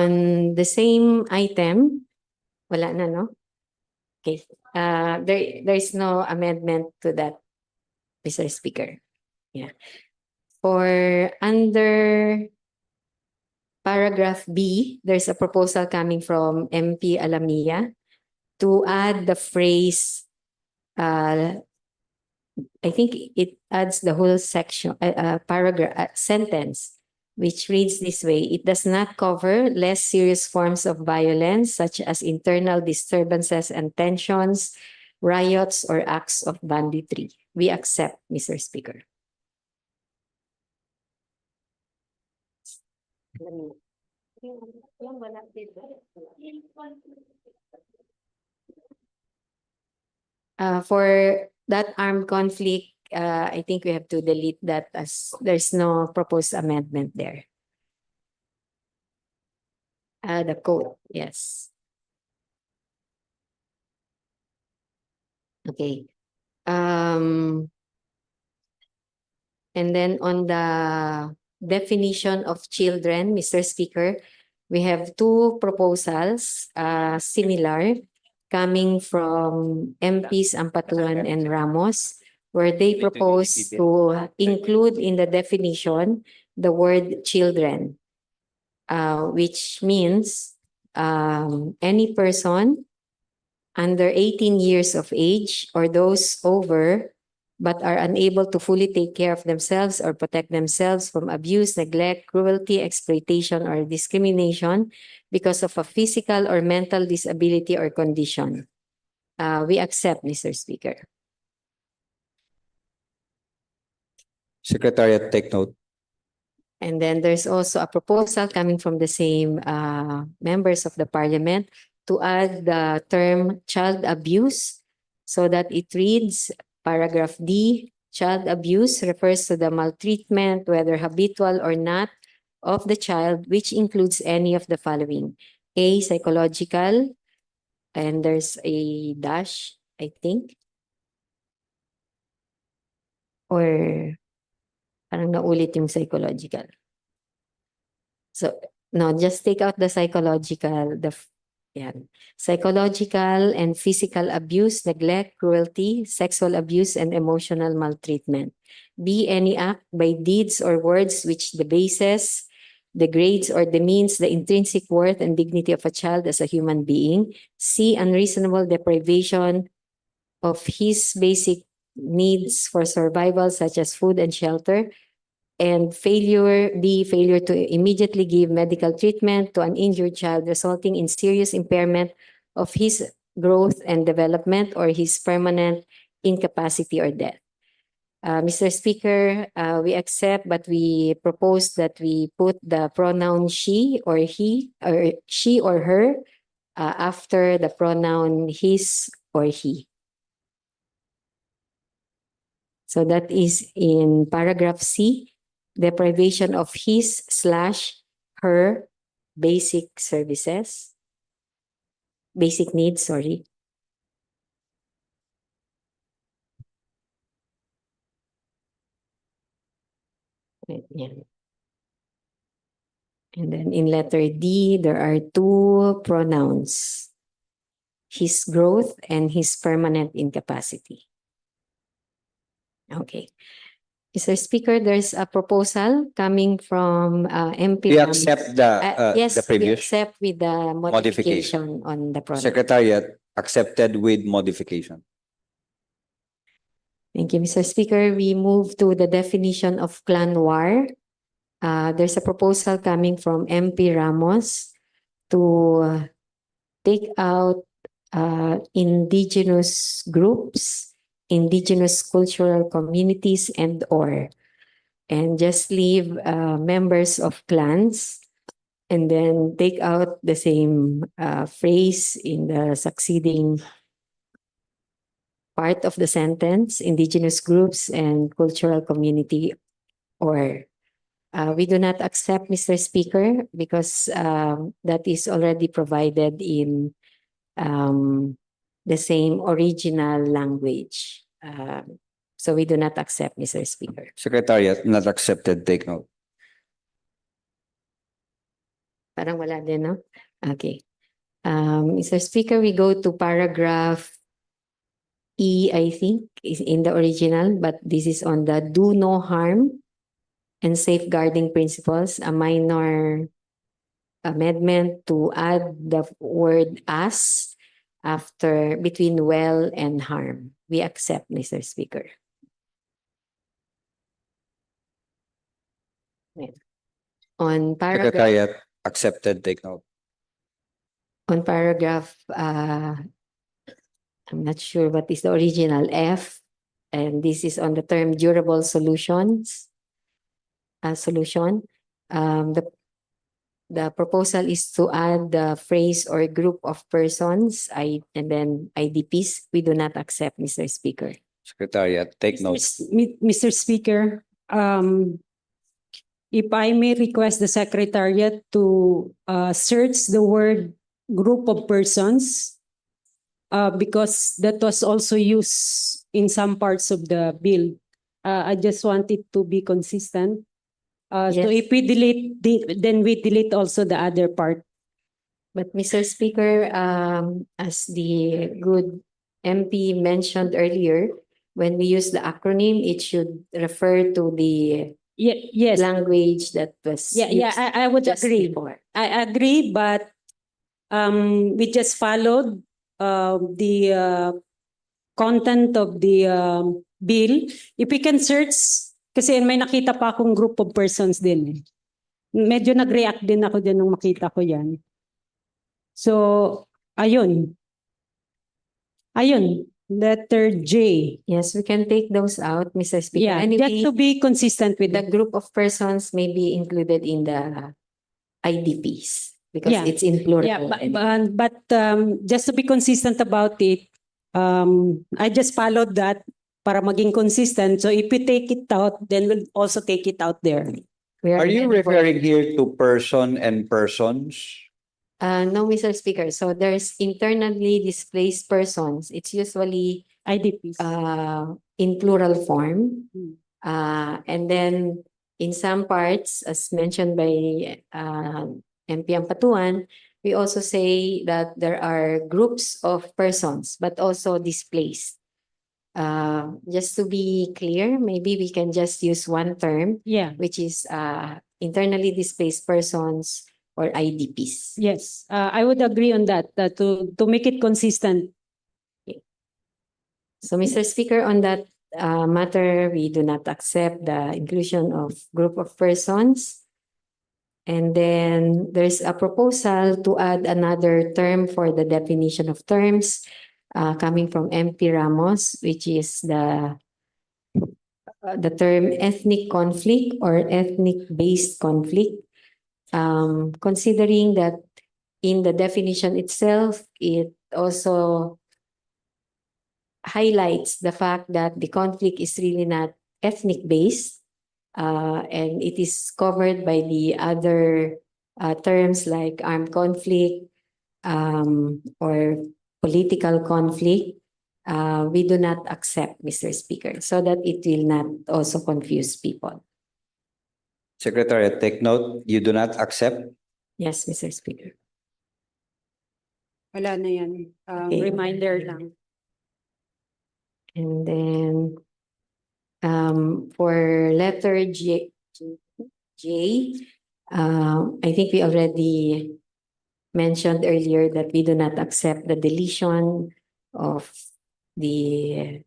on the same item, wala na, no? Okay. There's no amendment to that, Mr. Speaker. Yeah. For under paragraph B, there's a proposal coming from MP Alamia to add the phrase, I think it adds the whole section, paragraph, sentence, which reads this way: it does not cover less serious forms of violence, such as internal disturbances and tensions, riots, or acts of banditry. We accept, Mr. Speaker. For that armed conflict, I think we have to delete that, as there's no proposed amendment there. The code, yes. Okay. And then on the definition of children, Mr. Speaker, we have two proposals, similar, coming from MPs Ampatuan and Ramos, where they propose to include in the definition the word children, which means any person under 18 years of age or those over but are unable to fully take care of themselves or protect themselves from abuse, neglect, cruelty, exploitation, or discrimination because of a physical or mental disability or condition. We accept, Mr. Speaker. Secretariat, take note. And then there's also a proposal coming from the same members of the Parliament to add the term child abuse so that it reads, paragraph D, child abuse refers to the maltreatment, whether habitual or not, of the child, which includes any of the following: A, psychological, and there's a dash, I think. Or parang naulit yung psychological. So, no, just take out the psychological, psychological and physical abuse, neglect, cruelty, sexual abuse, and emotional maltreatment. B, any act by deeds or words which debases, degrades, or demeans the intrinsic worth and dignity of a child as a human being. C, unreasonable deprivation of his basic needs for survival, such as food and shelter. And failure to immediately give medical treatment to an injured child, resulting in serious impairment of his growth and development or his permanent incapacity or death. Mr. Speaker, we accept, but we propose that we put the pronoun she or he, or she or her, after the pronoun his or he. So that is in paragraph C. Deprivation of his/her basic services, basic needs, sorry. Yeah. And then in letter D, there are two pronouns: his growth and his permanent incapacity. Okay. Mr. Speaker, there's a proposal coming from MP. We accept yes, the previous we accept with the modification on the pronoun. Secretariat, accepted with modification. Thank you, Mr. Speaker. We move to the definition of clan war. There's a proposal coming from MP Ramos to take out indigenous groups, indigenous cultural communities, and just leave members of clans, and then take out the same phrase in the succeeding part of the sentence: indigenous groups and cultural community, or we do not accept, Mr. Speaker, because that is already provided in the same original language. So we do not accept, Mr. Speaker. Secretariat, not accepted, take note. Parang wala din, no? Okay. Mr. Speaker, we go to paragraph E, I think, is in the original, but this is on the do no harm and safeguarding principles, a minor amendment to add the word as after between well and harm. We accept, Mr. Speaker. On paragraph Secretariat accepted, take note. on paragraph I'm not sure what is the original F, and this is on the term durable solutions solution. The proposal is to add the phrase or group of persons, and then IDPs. We do not accept, Mr. Speaker. Secretariat, take note. Mr. Speaker, if I may request the Secretariat to search the word group of persons, because that was also used in some parts of the bill. I just want it to be consistent. So Yes. if we delete, then we delete also the other part. But Mr. Speaker, as the good MP mentioned earlier, when we use the acronym, it should refer to the Yes, language that was used I would just agree. before. I agree, but we just followed the content of the bill. If we can search, kasi may nakita pa akong group of persons din. Medyo nag-react din ako din nung makita ko yan. So, ayun. Ayun, letter J. Yes, we can take those out, Mr. Speaker. Yeah, Anyway, just to be consistent with the group of persons may be included in the IDPs because Yeah. it's in plural. Yeah, but just to be consistent about it, I just followed that para maging consistent. So if we take it out, then we'll also take it out there. We Are you ready for- referring here to person and persons? No, Mr. Speaker. So there's internally displaced persons. It's usually IDPs. in plural form. Hmm. And then in some parts, as mentioned by MP Ampatuan, we also say that there are groups of persons, but also displaced. Just to be clear, maybe we can just use one term, Yeah. which is internally displaced persons or IDPs. Yes, I would agree on that, to make it consistent. So, Mr. Speaker, on that matter, we do not accept the inclusion of group of persons. And then there's a proposal to add another term for the definition of terms coming from MP Ramos, which is the term ethnic conflict or ethnic-based conflict. Considering that in the definition itself, it also highlights the fact that the conflict is really not ethnic-based, and it is covered by the other terms like armed conflict or political conflict. We do not accept, Mr. Speaker, so that it will not also confuse people. Secretariat, take note. You do not accept. Yes, Mr. Speaker. Wala na yan. Okay. Reminder lang. And then for letter J, I think we already mentioned earlier that we do not accept the deletion of the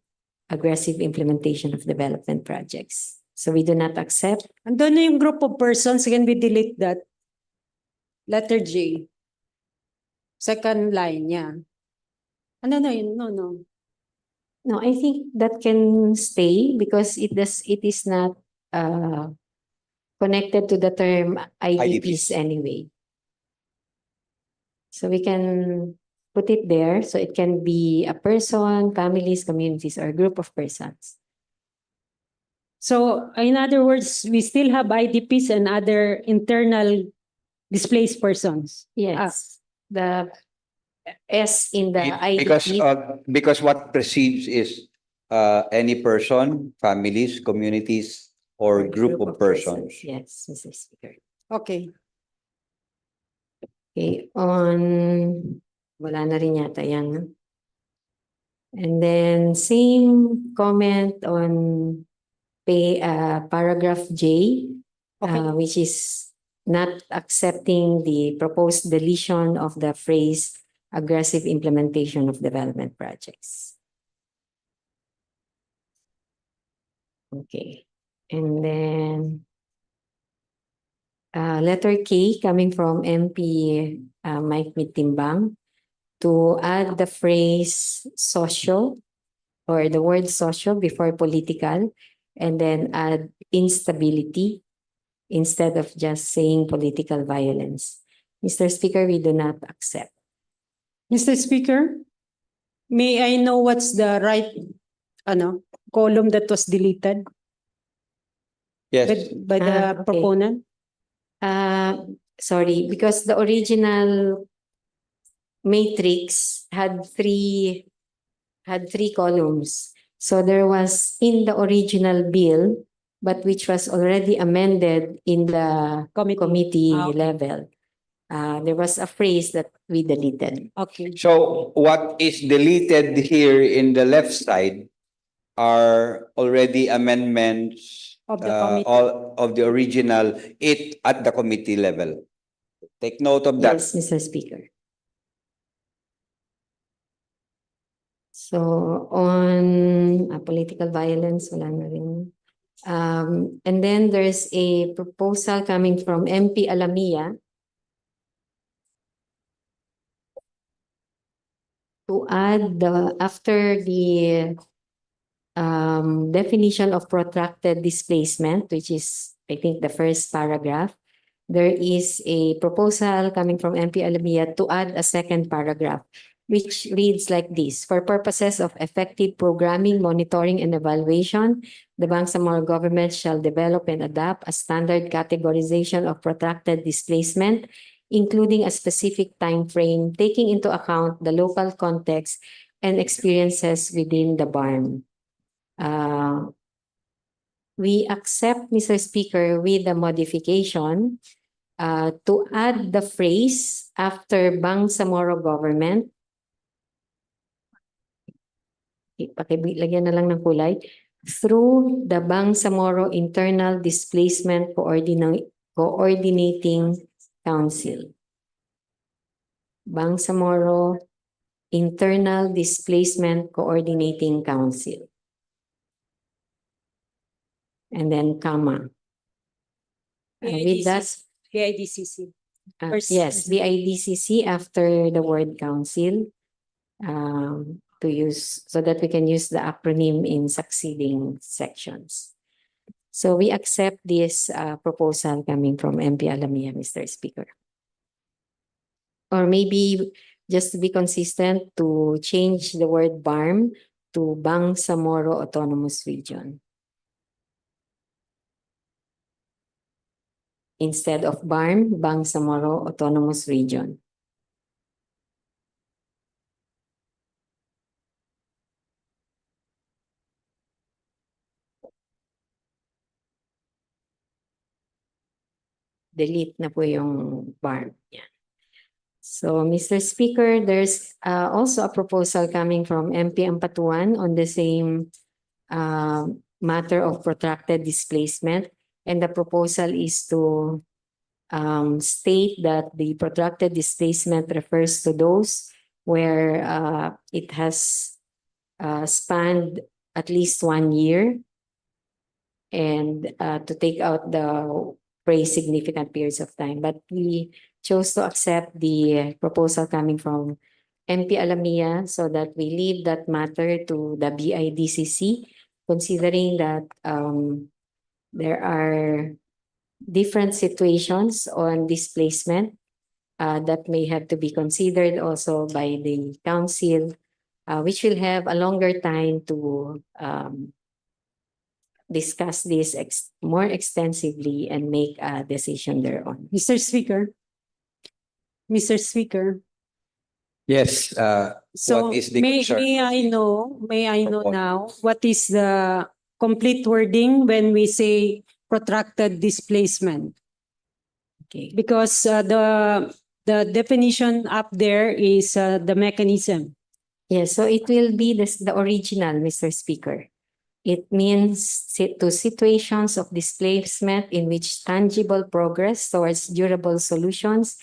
aggressive implementation of development projects. So we do not accept. Andun na yung group of persons, can we delete that? Letter J. Second line, yeah. Ano na yun? No. No, I think that can stay because it is not connected to the term IDPs IDPs. anyway. So we can put it there so it can be a person, families, communities, or a group of persons. So, in other words, we still have IDPs and other internal displaced persons. Yes, the S in the Because IDP. because what precedes is any person, families, communities, or group of persons. Yes, Mr. Speaker. Okay. Okay, wala na rin yata yan. No? And then same comment on paragraph J, Okay. which is not accepting the proposed deletion of the phrase aggressive implementation of development projects. Okay, and then letter K coming from MP Mike Mitimbang to add the phrase social or the word social before political and then add instability instead of just saying political violence. Mr. Speaker, we do not accept. Mr. Speaker, may I know what's the right column that was deleted Yes, by the Okay. proponent? Sorry, because the original matrix had three columns. So there was in the original bill, but which was already amended in the committee Okay. level. There was a phrase that we deleted. Okay. so what is deleted here in the left side are already amendments Of the committee. all of the original it at the committee level. Take note of that. Yes, Mr. Speaker. So on political violence, wala na rin. And then there's a proposal coming from MP Alamia to add after the definition of protracted displacement, which is, I think, the first paragraph, there is a proposal coming from MP Alamia to add a second paragraph, which reads like this: for purposes of effective programming, monitoring, and evaluation, the Bangsamoro government shall develop and adopt a standard categorization of protracted displacement, including a specific time frame, taking into account the local context and experiences within the BARM. We accept, Mr. Speaker, with the modification to add the phrase after Bangsamoro government. Pakilagyan na lang ng kulay. Through the Bangsamoro Internal Displacement Coordinating Council. Bangsamoro Internal Displacement Coordinating Council. And then comma. With that, BIDCC. yes, BIDCC after the word council to use so that we can use the acronym in succeeding sections. So we accept this proposal coming from MP Alamia, Mr. Speaker. Or maybe just to be consistent to change the word BARM to Bangsamoro Autonomous Region. Instead of BARM, Bangsamoro Autonomous Region. Delete na po yung BARM. Yan. So, Mr. Speaker, there's also a proposal coming from MP Ampatuan on the same matter of protracted displacement. And the proposal is to state that the protracted displacement refers to those where it has spanned at least 1 year and to take out the phrase significant periods of time. But we chose to accept the proposal coming from MP Alamia so that we leave that matter to the BIDCC, considering that there are different situations on displacement that may have to be considered also by the council, which will have a longer time to discuss this more extensively and make a decision thereon. Mr. Speaker. Mr. Speaker. Yes, So what is the may concern? may I know now what is the complete wording when we say protracted displacement? Okay. Because the the definition up there is the mechanism. Yes, so it will be the original, Mr. Speaker. It means to situations of displacement in which tangible progress towards durable solutions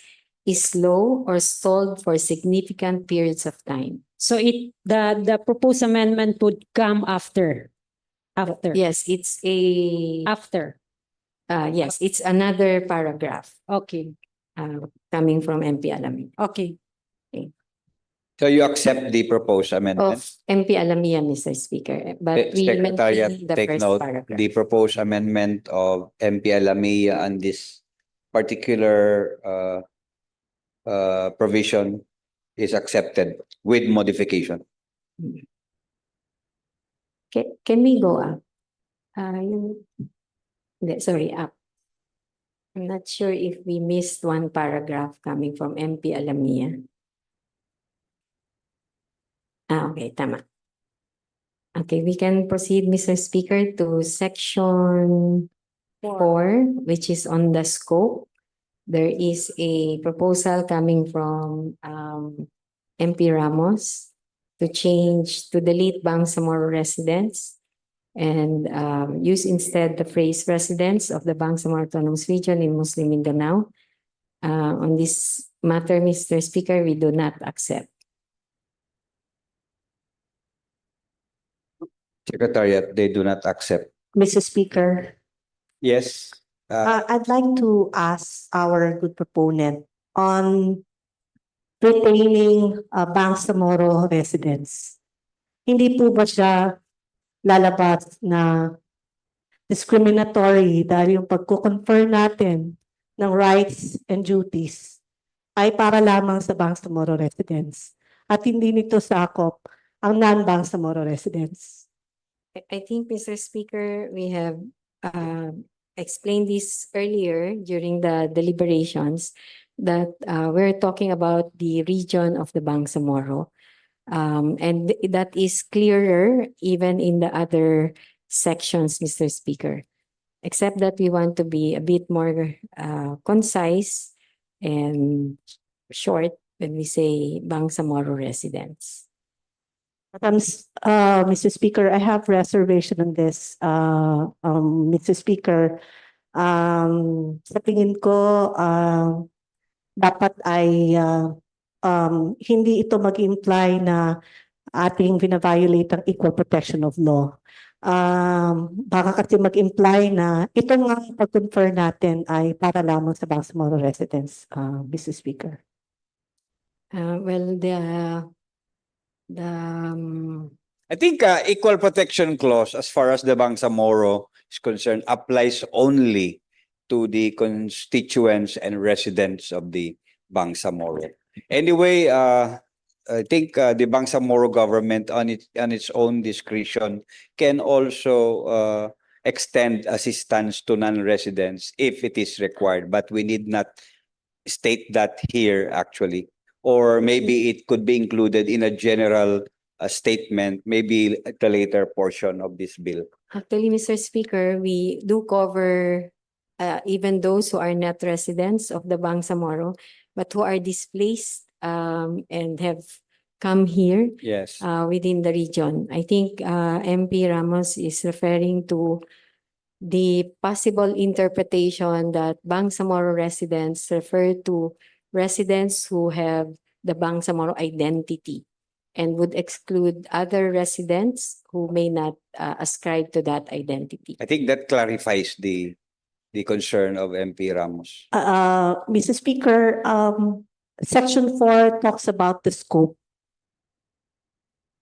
is slow or stalled for significant periods of time. So the proposed amendment would come after. Yes, it's After. yes, it's another paragraph Okay. coming from MP Alamia. Okay. So you accept the proposed amendment? Of MP Alamia, Mr. Speaker, but we Secretariat, maintain the take first note, paragraph. the proposed amendment of MP Alamia and this particular provision is accepted with modification. Can we go up? Sorry, up. I'm not sure if we missed one paragraph coming from MP Alamia. Okay, tama. Okay, we can proceed, Mr. Speaker, to section 4, which is on the scope. There is a proposal coming from MP Ramos to delete Bangsamoro residents and use instead the phrase residents of the Bangsamoro Autonomous Region in Muslim Mindanao. On this matter, Mr. Speaker, we do not accept. Secretariat, they do not accept. Mr. Speaker, Yes. I'd like to ask our good proponent on retaining Bangsamoro residents. Hindi po ba siya lalabas na discriminatory dahil yung pagko-confer natin ng rights and duties ay para lamang sa Bangsamoro residents at hindi nito sakop ang non-Bangsamoro residents? I think, Mr. Speaker, we have explained this earlier during the deliberations that we're talking about the region of the Bangsamoro. And that is clearer even in the other sections, Mr. Speaker, except that we want to be a bit more concise and short when we say Bangsamoro residents. Mr. Speaker, I have reservation on this, Mr. Speaker. Sa tingin ko, dapat ay hindi ito mag-imply na ating vina-violate ang equal protection of law. Baka kasi mag-imply na ito nga pag-confer natin ay para lamang sa Bangsamoro residents, Mr. Speaker. Well, I think equal protection clause as far as the Bangsamoro is concerned applies only to the constituents and residents of the Bangsamoro. Anyway, I think the Bangsamoro government on its own discretion can also extend assistance to non-residents if it is required, but we need not state that here actually. Or maybe it could be included in a general statement, maybe at the later portion of this bill. Actually, Mr. Speaker, we do cover even those who are not residents of the Bangsamoro, but who are displaced and have come here Yes. within the region. I think MP Ramos is referring to the possible interpretation that Bangsamoro residents refer to residents who have the Bangsamoro identity and would exclude other residents who may not ascribe to that identity. I think that clarifies the concern of MP Ramos. Mr. Speaker, Section 4 talks about the scope.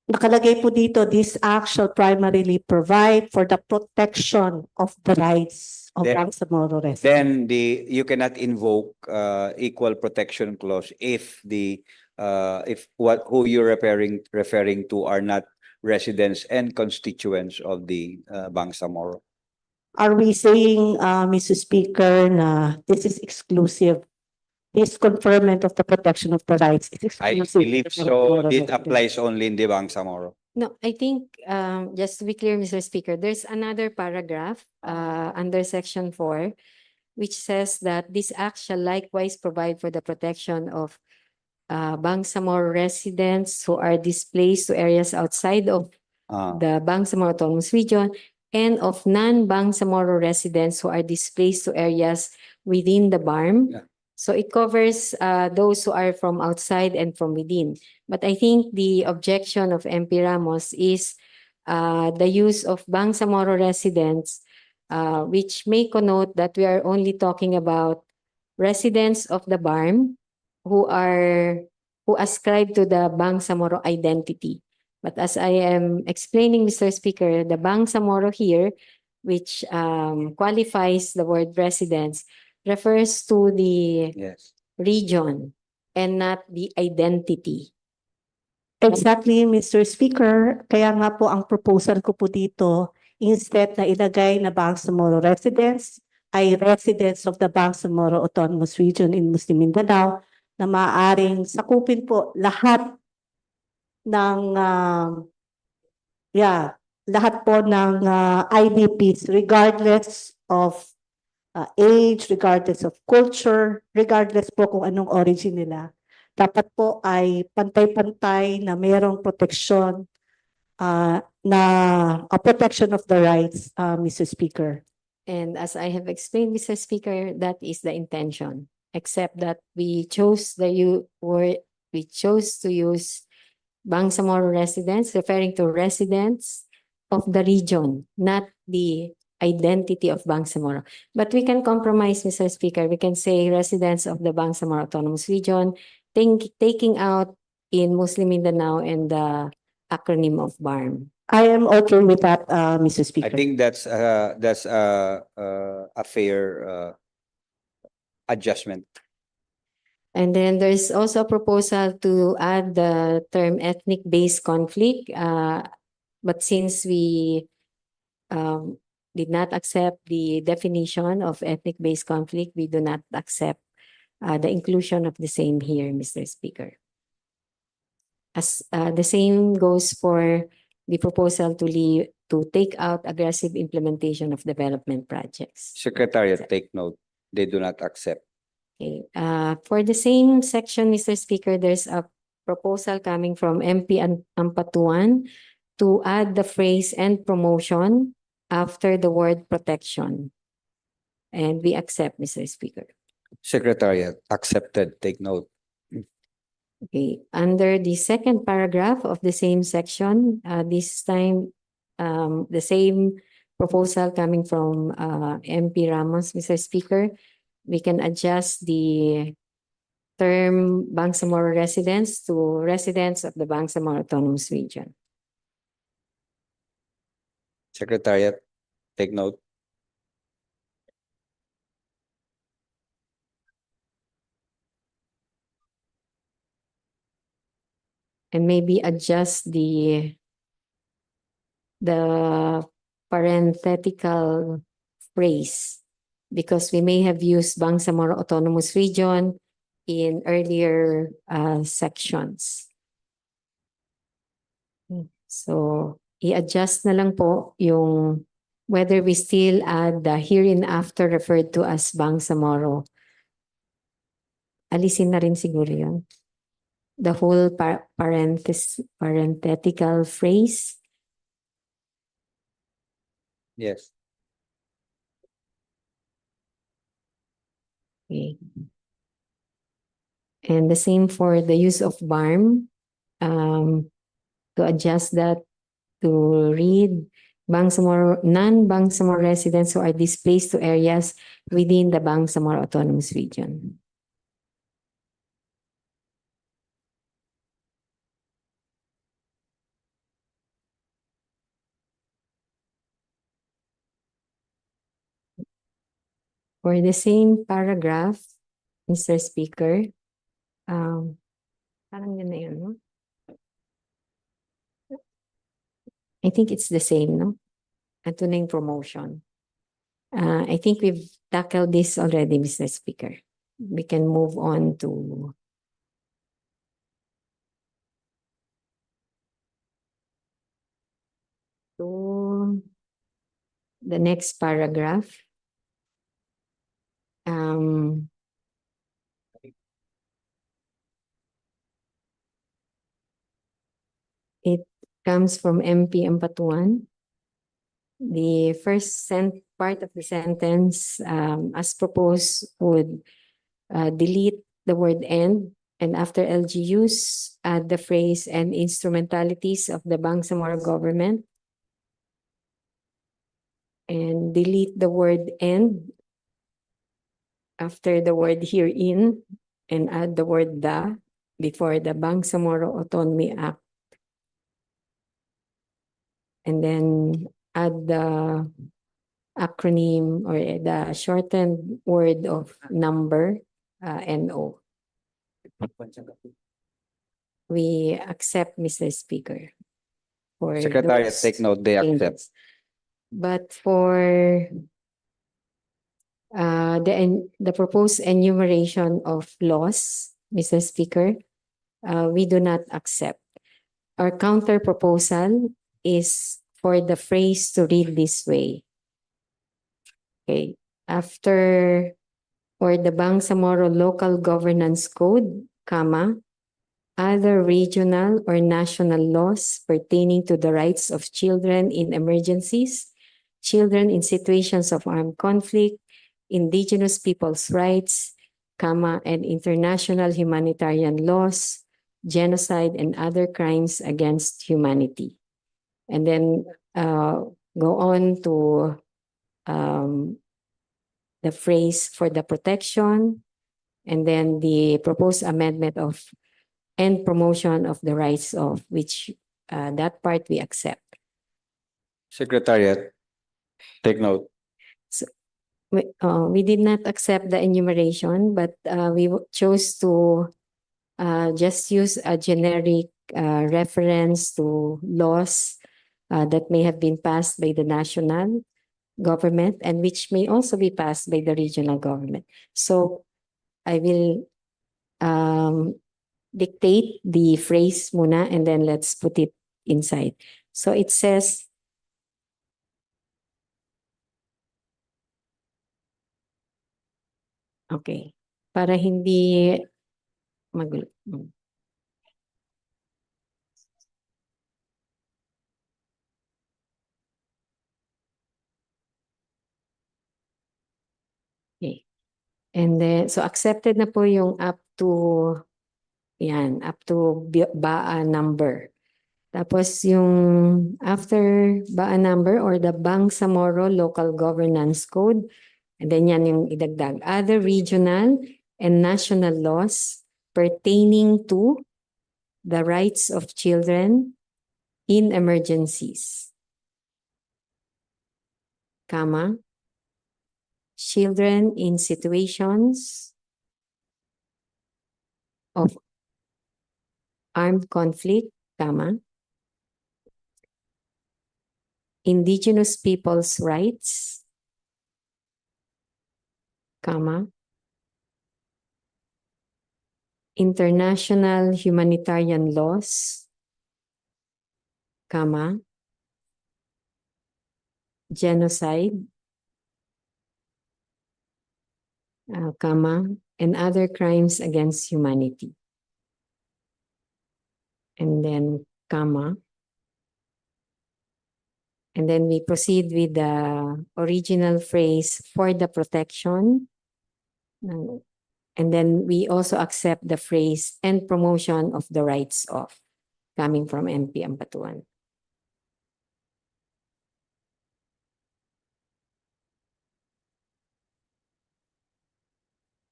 Nakalagay po dito, this act shall primarily provide for the protection of the rights of Bangsamoro residents. Then you cannot invoke equal protection clause if who you're referring to are not residents and constituents of the Bangsamoro. Are we saying, Mr. Speaker, na this is exclusive? This conferment of the protection of the rights is I exclusive. believe to so. Bangsamoro It residents? applies only in the Bangsamoro. No, I think just to be clear, Mr. Speaker, there's another paragraph under Section 4 which says that this act shall likewise provide for the protection of Bangsamoro residents who are displaced to areas outside of Ah, the Bangsamoro Autonomous Region and of non-Bangsamoro residents who are displaced to areas within the BARM. Yeah. So it covers those who are from outside and from within. But I think the objection of MP Ramos is the use of Bangsamoro residents, which may connote that we are only talking about residents of the BARM who ascribe to the Bangsamoro identity. But as I am explaining, Mr. Speaker, the Bangsamoro here, which qualifies the word residents, refers to the yes. region and not the identity. Exactly, Mr. Speaker. Kaya nga po ang proposal ko po dito, instead na ilagay na Bangsamoro residents, ay residents of the Bangsamoro Autonomous Region in Muslim Mindanao na maaaring sakupin po lahat ng lahat po ng IDPs regardless of age, regardless of culture, regardless po kung anong origin nila. Dapat po ay pantay-pantay na mayroong proteksyon na protection of the rights, Mr. Speaker. And as I have explained, Mr. Speaker, that is the intention, except that we chose to use Bangsamoro residents, referring to residents of the region, not the identity of Bangsamoro. But we can compromise, Mr. Speaker. We can say residents of the Bangsamoro Autonomous Region, taking out in Muslim Mindanao and the acronym of BARM. I am okay with that, Mr. I Speaker. think that's a fair adjustment. And then there's also a proposal to add the term ethnic-based conflict. But since we did not accept the definition of ethnic-based conflict, we do not accept the inclusion of the same here, Mr. Speaker. As the same goes for the proposal to take out aggressive implementation of development projects. Secretariat, take note. They do not accept. Okay. For the same section, Mr. Speaker, there's a proposal coming from MP Ampatuan to add the phrase "and promotion" after the word protection. And we accept, Mr. Speaker. Secretariat, accepted, take note. Okay, under the second paragraph of the same section, this time, the same proposal coming from MP Ramos, Mr. Speaker, we can adjust the term Bangsamoro residents to residents of the Bangsamoro Autonomous Region. Secretariat, take note. And maybe adjust the parenthetical phrase, because we may have used Bangsamoro Autonomous Region in earlier sections. So, i-adjust na lang po yung whether we still add the hereinafter referred to as Bangsamoro. Alisin na rin siguro yun. The whole parenthetical phrase. Yes. Okay. And the same for the use of BARM, to adjust that to read non-Bangsamoro residents who are displaced to areas within the Bangsamoro Autonomous Region. For the same paragraph, Mr. Speaker, parang yun na yun, no? I think it's the same, no? Ito na yung promotion. I think we've tackled this already, Mr. Speaker. We can move on to the next paragraph. Um, it comes from MP Ampatuan. The first part of the sentence, as proposed, would delete the word and after LGUs, add the phrase and instrumentalities of the Bangsamoro government. And delete the word and after the word herein and add the word the before the Bangsamoro Autonomy Act. And then add the acronym or the shortened word of number, NO. We accept, Mr. Speaker. For Secretariat, those take note, they accept. changes. But for the proposed enumeration of laws, Mr. Speaker, we do not accept. Our counter proposal is for the phrase to read this way. Okay, after or the Bangsamoro Local Governance Code, comma, other regional or national laws pertaining to the rights of children in emergencies, children in situations of armed conflict, indigenous people's rights, comma, and international humanitarian laws, genocide, and other crimes against humanity. And then go on to the phrase for the protection, and then the proposed amendment of and promotion of the rights of, which that part we accept. Secretariat, take note. We did not accept the enumeration, but we chose to just use a generic reference to laws that may have been passed by the national government and which may also be passed by the regional government. So I will dictate the phrase muna and then let's put it inside. So it says, okay, para hindi magulo. Okay. And then, so accepted na po yung up to, yan, up to BAA number. Tapos yung after BAA number or the Bangsamoro Local Governance Code, and then yan yung idagdag. Other regional and national laws pertaining to the rights of children in emergencies, comma, children in situations of armed conflict, comma, indigenous people's rights, comma, international humanitarian laws, comma, genocide, comma, and other crimes against humanity. And then, comma. And then we proceed with the original phrase for the protection. And then we also accept the phrase and promotion of the rights of, coming from MP Ampatuan.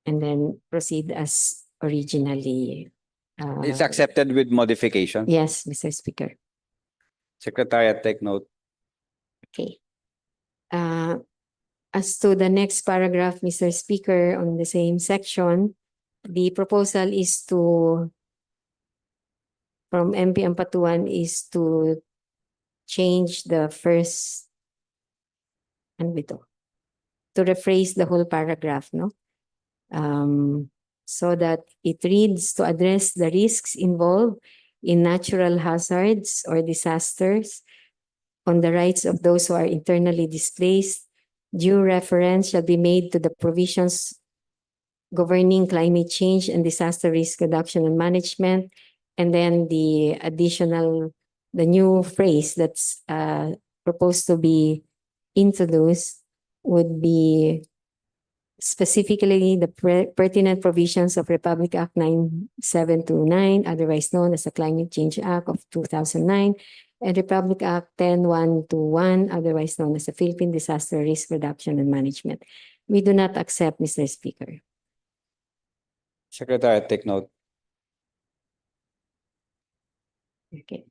And then proceed as originally. It's accepted with modification. Yes, Mr. Speaker. Secretariat, take note. Okay. As to the next paragraph, Mr. Speaker, on the same section, the proposal is to, from MP Ampatuan, is to change the first, ano ito? To rephrase the whole paragraph, no? So that it reads, to address the risks involved in natural hazards or disasters on the rights of those who are internally displaced, due reference shall be made to the provisions governing climate change and disaster risk reduction and management. And then the new phrase that's proposed to be introduced would be specifically the pertinent provisions of Republic Act 9729, otherwise known as the Climate Change Act of 2009, and Republic Act 10121, otherwise known as the Philippine Disaster Risk Reduction and Management. We do not accept, Mr. Speaker. Secretary, take note. Okay.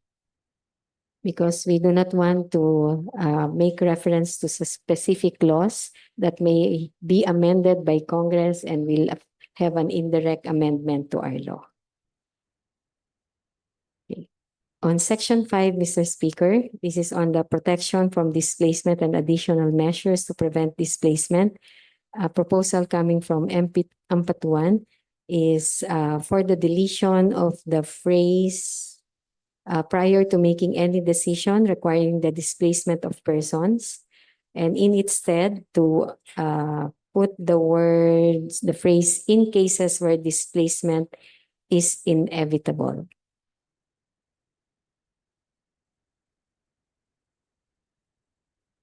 Because we do not want to make reference to specific laws that may be amended by Congress and will have an indirect amendment to our law. Okay. On Section 5, Mr. Speaker, this is on the protection from displacement and additional measures to prevent displacement. A proposal coming from MP Ampatuan is for the deletion of the phrase prior to making any decision requiring the displacement of persons, and in its stead to put the phrase in cases where displacement is inevitable.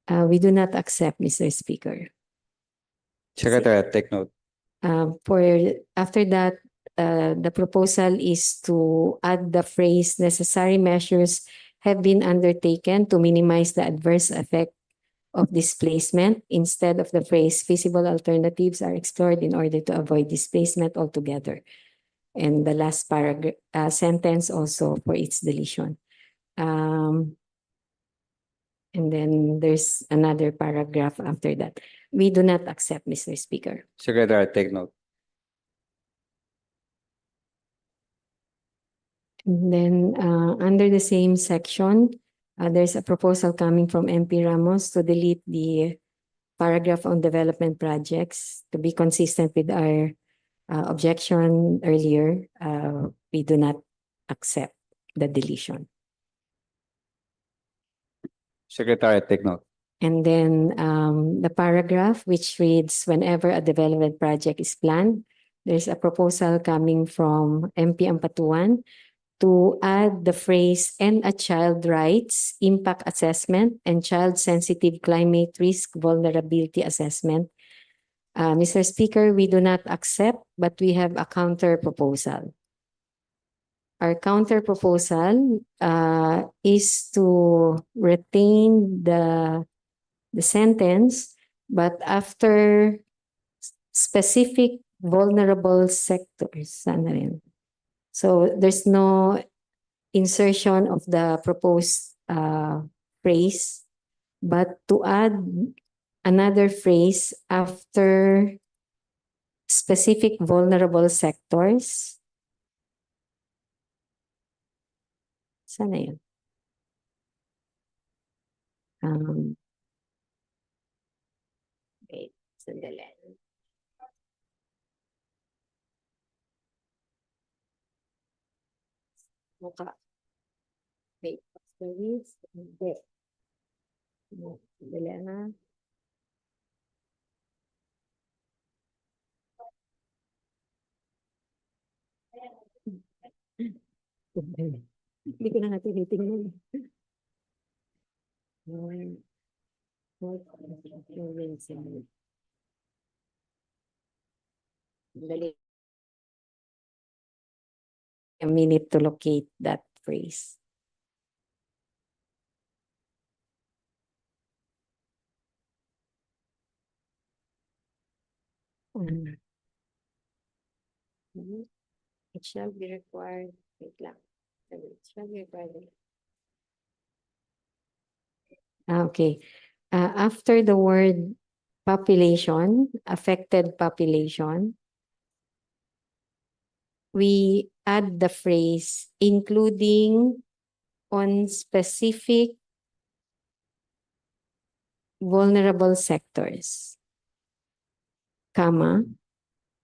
We do not accept, Mr. Speaker. Secretary, take note. After that, the proposal is to add the phrase necessary measures have been undertaken to minimize the adverse effect of displacement instead of the phrase feasible alternatives are explored in order to avoid displacement altogether. And the last paragraph sentence also for its deletion. And then there's another paragraph after that. We do not accept, Mr. Speaker. Secretary, take note. And then under the same section, there's a proposal coming from MP Ramos to delete the paragraph on development projects to be consistent with our objection earlier. We do not accept the deletion. Secretary, take note. And then the paragraph which reads, whenever a development project is planned, there's a proposal coming from MP Ampatuan to add the phrase and a child rights impact assessment and child sensitive climate risk vulnerability assessment. Mr. Speaker, we do not accept, but we have a counter proposal. Our counter proposal is to retain the sentence, but after specific vulnerable sectors. Sana rin. So there's no insertion of the proposed phrase, but to add another phrase after specific vulnerable sectors. Sana yun? Wait, sandali. Mukha. Wait, service. Hindi. Sandali na. Hindi ko na natin titingnan. Dali. A minute to locate that phrase. It shall be required. Wait lang. It shall be required. Okay. After the word population, affected population, we add the phrase including on specific vulnerable sectors, comma,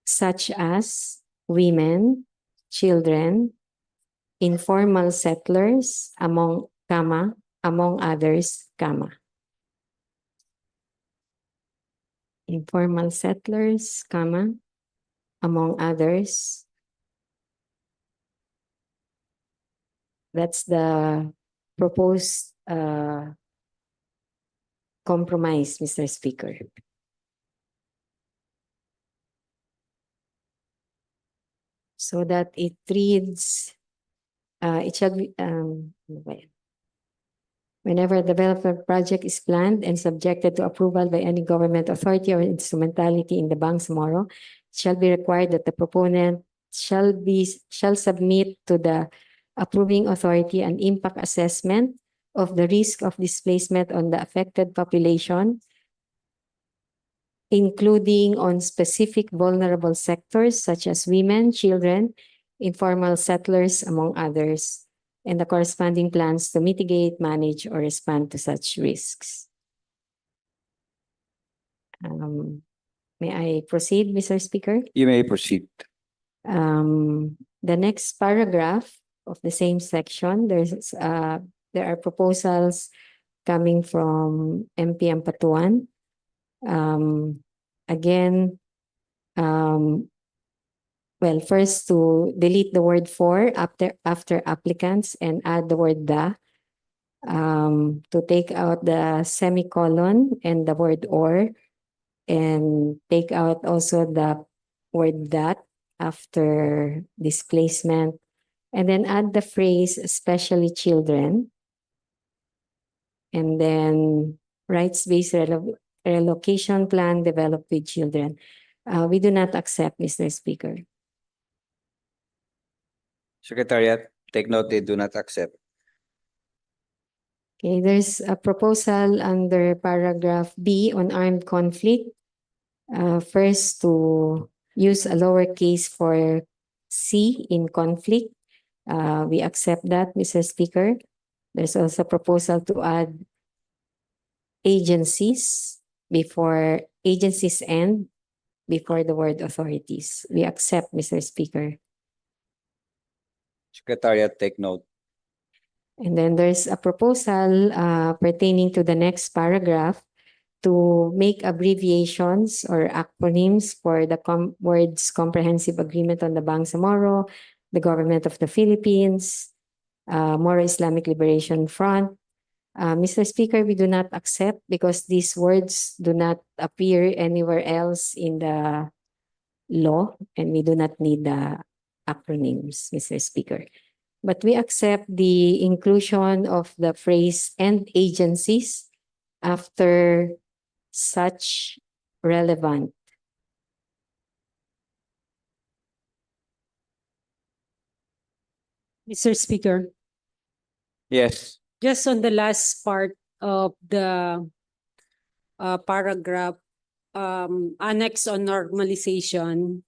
such as women, children, informal settlers, among others, comma. Informal settlers, comma, among others. That's the proposed compromise, Mr. Speaker. So that it reads, it shall be, ano ba yan? Whenever a development project is planned and subjected to approval by any government authority or instrumentality in the Bangsamoro, it shall be required that the proponent shall submit to the approving authority an impact assessment of the risk of displacement on the affected population, including on specific vulnerable sectors such as women, children, informal settlers, among others, and the corresponding plans to mitigate, manage, or respond to such risks. May I proceed, Mr. Speaker? You may proceed. The next paragraph of the same section, there are proposals coming from MP Ampatuan. Again, well, first to delete the word for after applicants and add the word the. To take out the semicolon and the word or, and take out also the word that after displacement, and then add the phrase especially children, and then rights-based relocation plan developed with children. We do not accept, Mr. Speaker. Secretariat, take note, they do not accept. Okay, there's a proposal under paragraph B on armed conflict. First, to use a lowercase for C in conflict. We accept that, Mr. Speaker. There's also a proposal to add agencies and before the word authorities. We accept, Mr. Speaker. Secretariat, take note. And then there's a proposal pertaining to the next paragraph to make abbreviations or acronyms for the words Comprehensive Agreement on the Bangsamoro, the Government of the Philippines, Moro Islamic Liberation Front. Mr. Speaker, we do not accept because these words do not appear anywhere else in the law, and we do not need the acronyms, Mr. Speaker. But we accept the inclusion of the phrase and agencies after such relevant. Mr. Speaker, Yes. just on the last part of the paragraph, annex on normalization.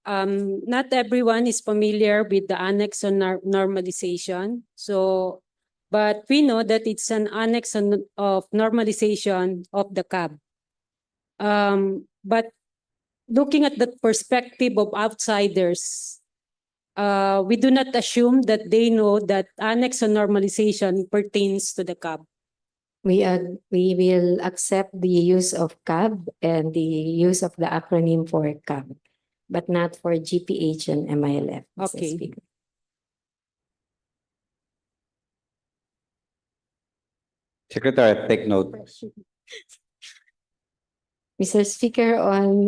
Not everyone is familiar with the annex on normalization. So, but we know that it's an annex of normalization of the CAB. But looking at the perspective of outsiders, we do not assume that they know that annex on normalization pertains to the CAB. We will accept the use of CAB and the use of the acronym for CAB, but not for GPH and MILF, Mr. Okay. Speaker. Secretariat, take note. Mr. Speaker, on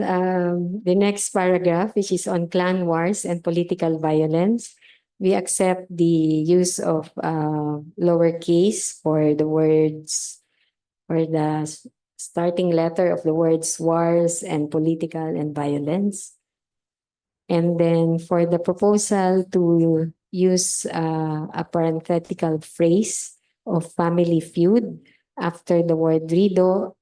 the next paragraph, which is on clan wars and political violence, we accept the use of lowercase for the words, or the starting letter of the words wars and political and violence. And then for the proposal to use a parenthetical phrase of family feud after the word rido,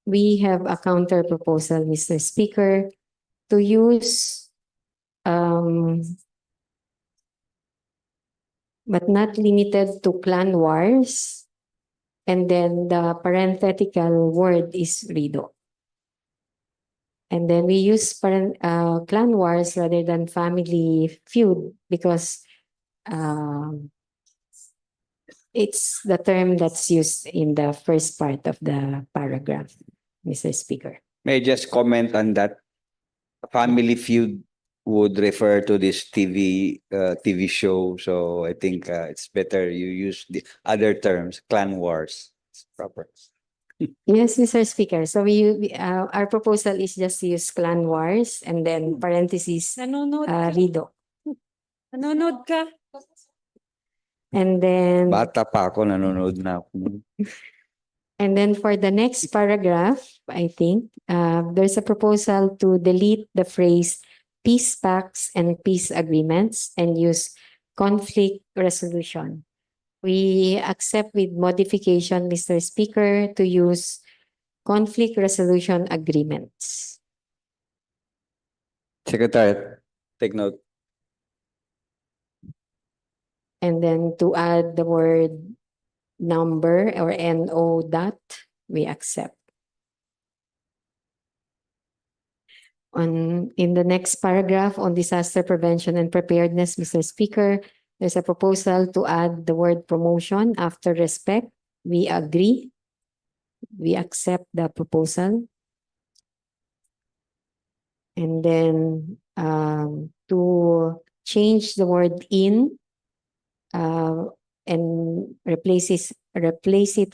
we have a counter proposal, Mr. Speaker, to use but not limited to clan wars, and then the parenthetical word is rido. And then we use clan wars rather than family feud because it's the term that's used in the first part of the paragraph, Mr. Speaker. May I just comment on that? Family Feud would refer to this TV show. So I think it's better you use the other terms, clan wars. It's proper. Yes, Mr. Speaker. So our proposal is just to use clan wars and then parentheses Nanonood ka? Rido. Nanonood ka? And then Bata pa ako, nanonood na ako. And then for the next paragraph, I think, there's a proposal to delete the phrase peace pacts and peace agreements and use conflict resolution. We accept with modification, Mr. Speaker, to use conflict resolution agreements. Secretary, take note. And then to add the word number or NO dot, we accept. In the next paragraph on disaster prevention and preparedness, Mr. Speaker, there's a proposal to add the word promotion after respect. We agree. We accept the proposal. And then to change the word in and replace it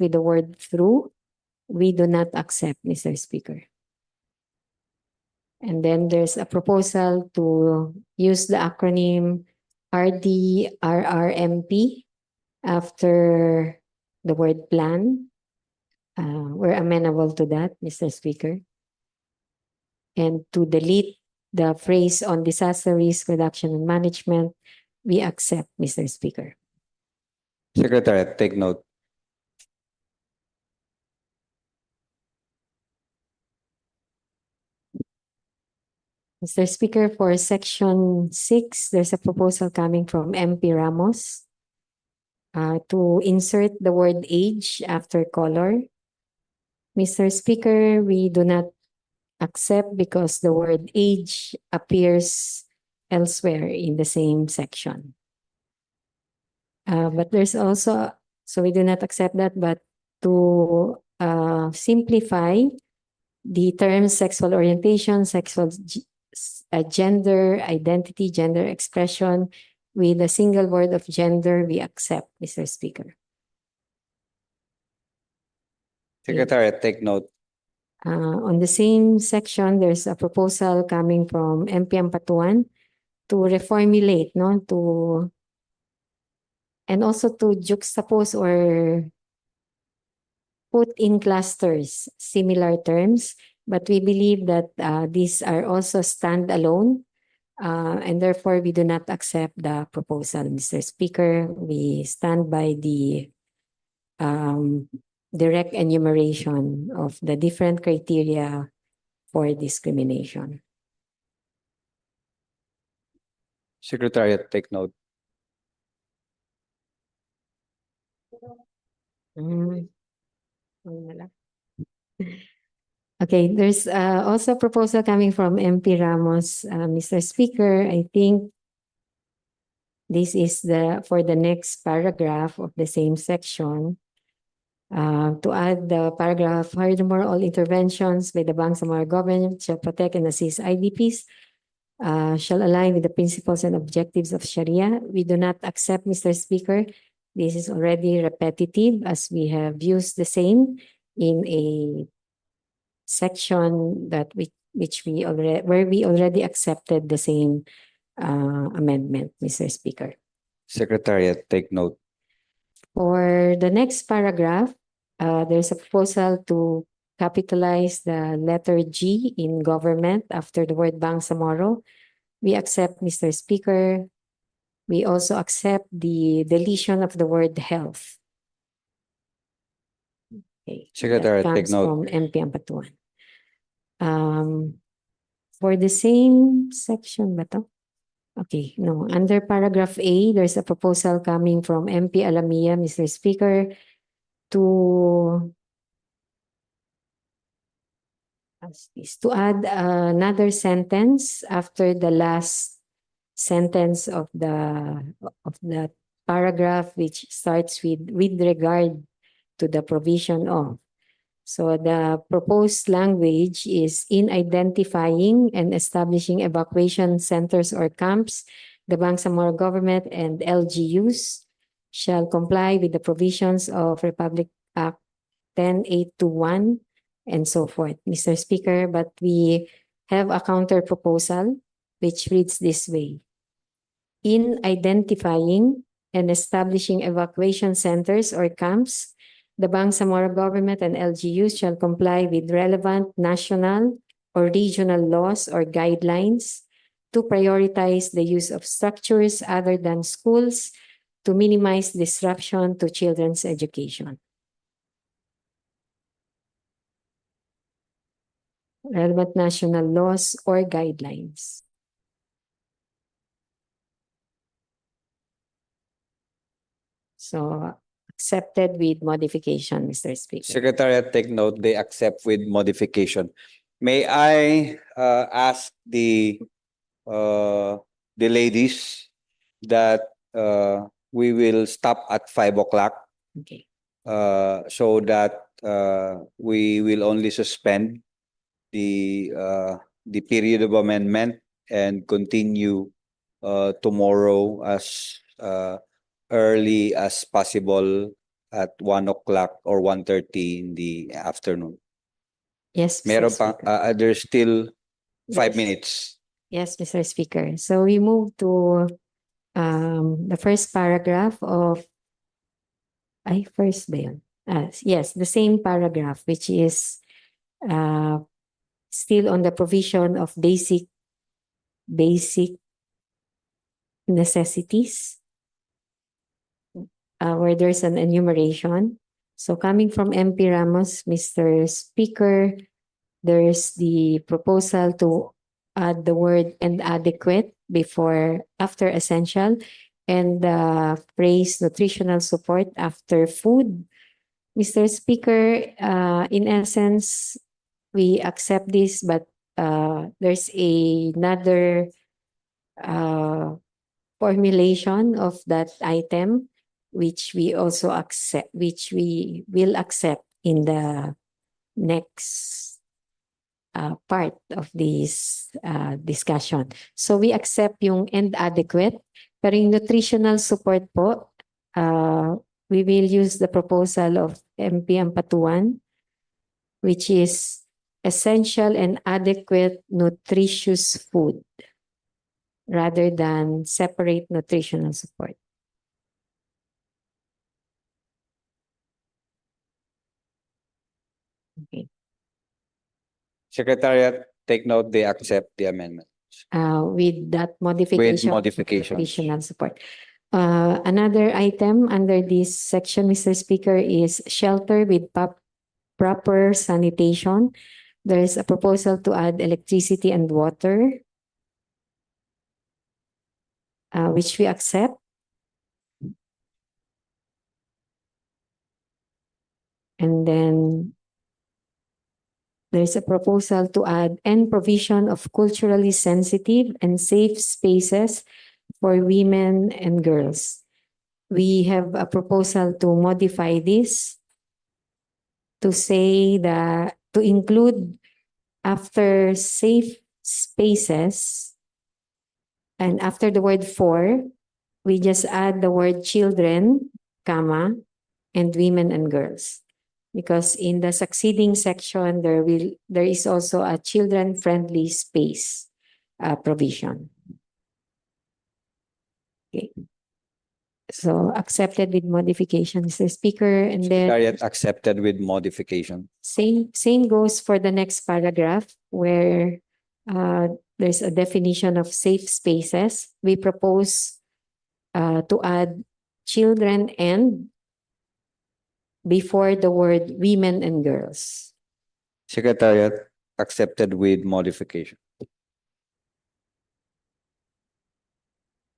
with the word through, we do not accept, Mr. Speaker. And then there's a proposal to use the acronym RDRRMP after the word plan. We're amenable to that, Mr. Speaker. And to delete the phrase on disaster risk reduction and management, we accept, Mr. Speaker. Secretary, take note. Mr. Speaker, for section 6, there's a proposal coming from MP Ramos to insert the word age after color. Mr. Speaker, we do not accept because the word age appears elsewhere in the same section. But there's also, so we do not accept that, but to simplify the terms sexual orientation, gender identity, gender expression, with a single word of gender, we accept, Mr. Speaker. Secretary, take note. On the same section, there's a proposal coming from MP Ampatuan to reformulate, and also to juxtapose or put in clusters similar terms, but we believe that these are also standalone, and therefore we do not accept the proposal, Mr. Speaker. We stand by the direct enumeration of the different criteria for discrimination. Secretary, take note. Okay, there's also a proposal coming from MP Ramos. Mr. Speaker, I think this is for the next paragraph of the same section. To add the paragraph, furthermore, all interventions by the Bangsamoro government shall protect and assist IDPs, shall align with the principles and objectives of Sharia. We do not accept, Mr. Speaker. This is already repetitive as we have used the same in a section that where we already accepted the same amendment, Mr. Speaker. Secretary, take note. For the next paragraph, there's a proposal to capitalize the letter G in government after the word Bangsamoro. We accept, Mr. Speaker. We also accept the deletion of the word health. Okay, Secretary, that take comes note. from MP Ampatuan. For the same section ba to? Okay, no. Under paragraph A, there's a proposal coming from MP Alamia, Mr. Speaker, to add another sentence after the last sentence of the paragraph, which starts with regard to the provision of. So the proposed language is in identifying and establishing evacuation centers or camps, the Bangsamoro government and LGUs shall comply with the provisions of Republic Act 10821 and so forth, Mr. Speaker, but we have a counter proposal which reads this way. In identifying and establishing evacuation centers or camps, the Bangsamoro government and LGUs shall comply with relevant national or regional laws or guidelines to prioritize the use of structures other than schools to minimize disruption to children's education. Relevant national laws or guidelines. So accepted with modification, Mr. Speaker. Secretariat, take note, they accept with modification. May I ask the ladies that we will stop at 5 o'clock Okay. so that we will only suspend the period of amendment and continue tomorrow as early as possible at 1 o'clock or 1:30 in the afternoon. Yes, Mr. Meron pa, Speaker. there's still 5 Yes. minutes. Yes, Mr. Speaker. So we move to the first paragraph of first ba yun? Yes, the same paragraph which is still on the provision of basic necessities where there's an enumeration. So coming from MP Ramos, Mr. Speaker, there's the proposal to add the word "and adequate" after essential, and the phrase nutritional support after food. Mr. Speaker, in essence, we accept this, but there's another formulation of that item which we also accept, which we will accept in the next part of this discussion. So we accept yung "and adequate", pero yung nutritional support po, we will use the proposal of MP Ampatuan, which is essential and adequate nutritious food rather than separate nutritional support. Okay. Secretariat, take note, they accept the amendment. With that modification. With modifications. Nutritional support. Another item under this section, Mr. Speaker, is shelter with proper sanitation. There is a proposal to add electricity and water, which we accept. And then there's a proposal to add "and provision of culturally sensitive and safe spaces for women and girls." We have a proposal to modify this to say that to include after safe spaces and after the word "for", we just add the word "children, comma, and women and girls." Because in the succeeding section, there is also a children-friendly space provision. Okay. So accepted with modification, Mr. Speaker, and then Secretariat accepted with modification. same goes for the next paragraph where there's a definition of safe spaces. We propose to add "children and" before the word "women and girls." Secretariat accepted with modification.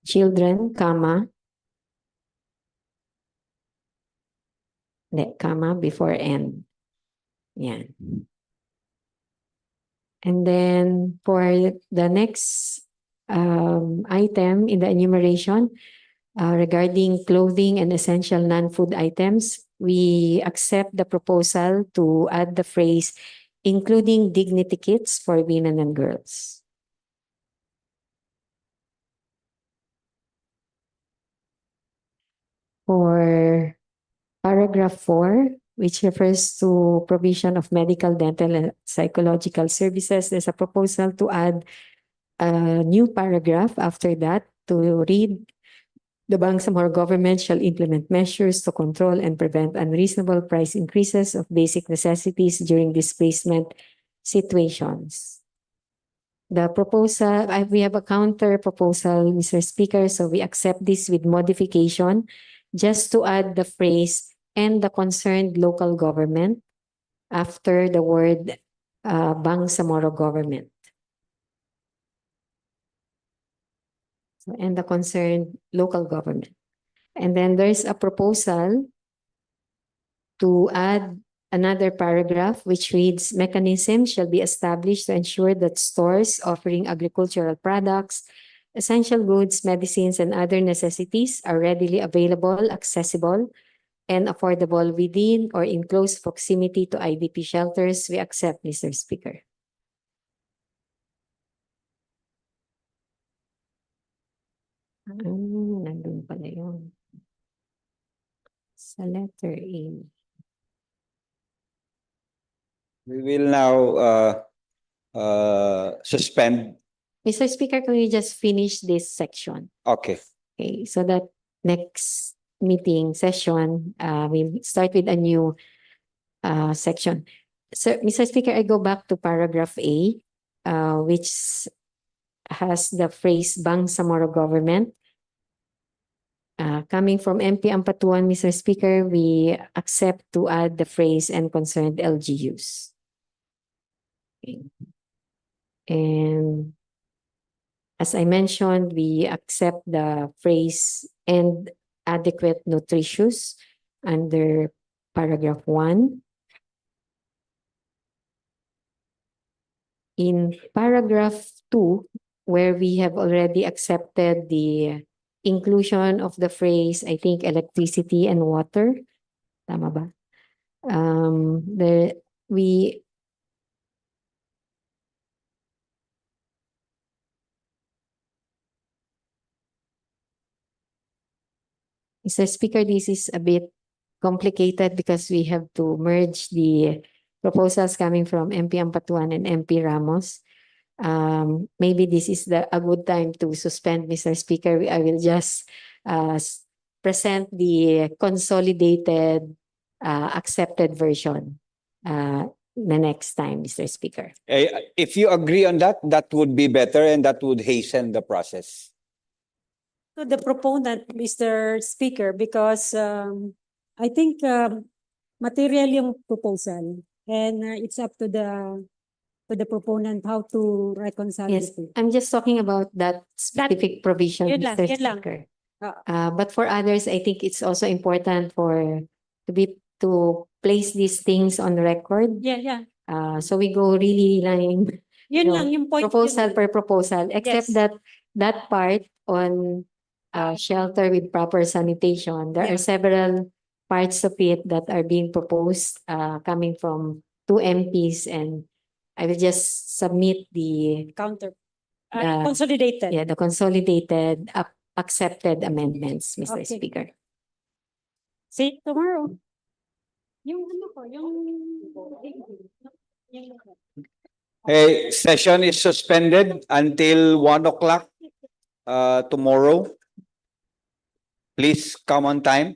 Children, comma, comma before "and". Yan. And then for the next item in the enumeration, Regarding clothing and essential non-food items, we accept the proposal to add the phrase including dignity kits for women and girls. For paragraph 4, which refers to provision of medical, dental, and psychological services, there's a proposal to add a new paragraph after that to read, the Bangsamoro government shall implement measures to control and prevent unreasonable price increases of basic necessities during displacement situations. The proposal, we have a counter proposal, Mr. Speaker, so we accept this with modification, just to add the phrase and the concerned local government after the word Bangsamoro government. So, and the concerned local government. And then there's a proposal to add another paragraph which reads, mechanisms shall be established to ensure that stores offering agricultural products, essential goods, medicines, and other necessities are readily available, accessible, and affordable within or in close proximity to IDP shelters. We accept, Mr. Speaker. Nandun pala yun. Sa letter A. We will now suspend. Mr. Speaker, can we just finish this section? Okay. Okay, so that next meeting session, we'll start with a new section. So, Mr. Speaker, I go back to paragraph A, which has the phrase Bangsamoro government. Coming from MP Ampatuan, Mr. Speaker, we accept to add the phrase and concerned LGUs. Okay. And as I mentioned, we accept the phrase and adequate nutritious under paragraph 1. In paragraph 2, where we have already accepted the inclusion of the phrase, I think, electricity and water. Tama ba? Mr. Speaker, this is a bit complicated because we have to merge the proposals coming from MP Ampatuan and MP Ramos. Maybe this is a good time to suspend, Mr. Speaker. I will just present the consolidated accepted version the next time, Mr. Speaker. If you agree on that, that would be better and that would hasten the process. To the proponent, Mr. Speaker, because I think material yung proposal, and it's up to the proponent how to reconcile Yes, the two. I'm just talking about that specific provision, yun lang, Mr. yun lang. Speaker. But for others, I think it's also important to place these things on record. Yeah. So we go really line Yun No, lang yung point. proposal per proposal, except Yes. that part on shelter with proper sanitation. There are Yeah. several parts of it that are being proposed coming from 2 MPs, and I will just submit the Counter. Uh, Consolidated. the consolidated accepted amendments, Mr. Okay. Speaker. See, tomorrow. Yung ano ko, yung Hey, session is suspended until 1 o'clock tomorrow. Please come on time.